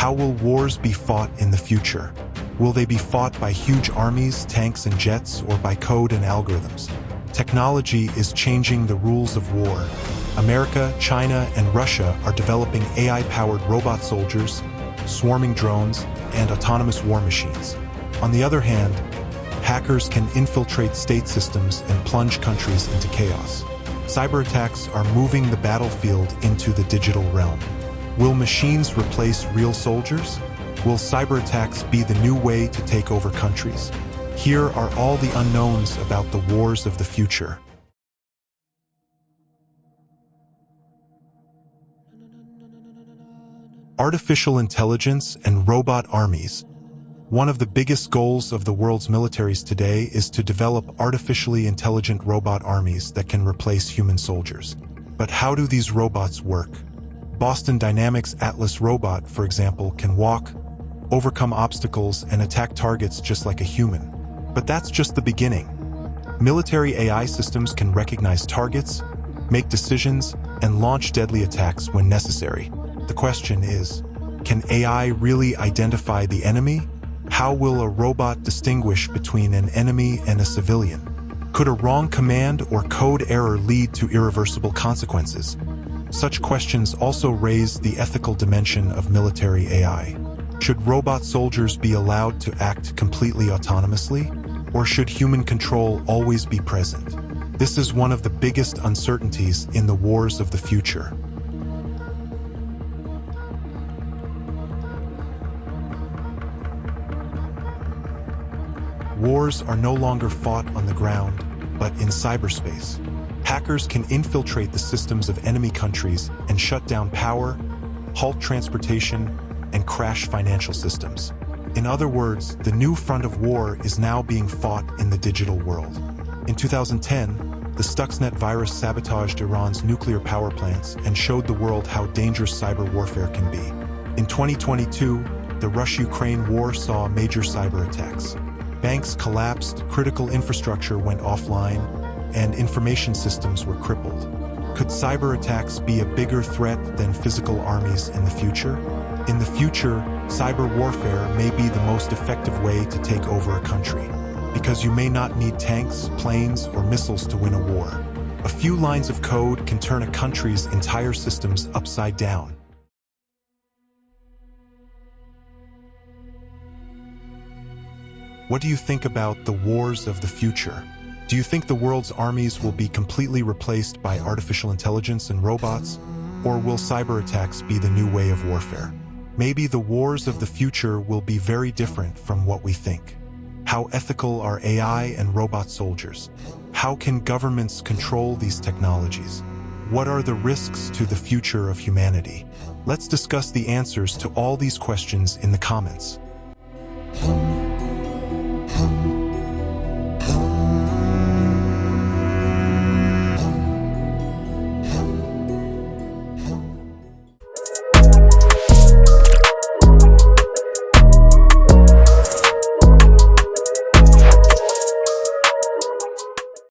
How will wars be fought in the future? Will they be fought by huge armies, tanks, and jets, or by code and algorithms? Technology is changing the rules of war. America, China, and Russia are developing AI-powered robot soldiers, swarming drones, and autonomous war machines. On the other hand, hackers can infiltrate state systems and plunge countries into chaos. Cyber attacks are moving the battlefield into the digital realm. Will machines replace real soldiers? Will cyber attacks be the new way to take over countries? Here are all the unknowns about the wars of the future. Artificial intelligence and robot armies. One of the biggest goals of the world's militaries today is to develop artificially intelligent robot armies that can replace human soldiers. But how do these robots work? Boston Dynamics' Atlas robot, for example, can walk, overcome obstacles, and attack targets just like a human. But that's just the beginning. Military AI systems can recognize targets, make decisions, and launch deadly attacks when necessary. The question is, can AI really identify the enemy? How will a robot distinguish between an enemy and a civilian? Could a wrong command or code error lead to irreversible consequences? Such questions also raise the ethical dimension of military AI. Should robot soldiers be allowed to act completely autonomously? Or should human control always be present? This is one of the biggest uncertainties in the wars of the future. Wars are no longer fought on the ground, but in cyberspace. Hackers can infiltrate the systems of enemy countries and shut down power, halt transportation, and crash financial systems. In other words, the new front of war is now being fought in the digital world. In 2010, the Stuxnet virus sabotaged Iran's nuclear power plants and showed the world how dangerous cyber warfare can be. In 2022, the Russia-Ukraine war saw major cyber attacks. Banks collapsed, critical infrastructure went offline, and information systems were crippled. Could cyber attacks be a bigger threat than physical armies in the future? In the future, cyber warfare may be the most effective way to take over a country, because you may not need tanks, planes, or missiles to win a war. A few lines of code can turn a country's entire systems upside down. What do you think about the wars of the future? Do you think the world's armies will be completely replaced by artificial intelligence and robots? Or will cyber attacks be the new way of warfare? Maybe the wars of the future will be very different from what we think. How ethical are AI and robot soldiers? How can governments control these technologies? What are the risks to the future of humanity? Let's discuss the answers to all these questions in the comments.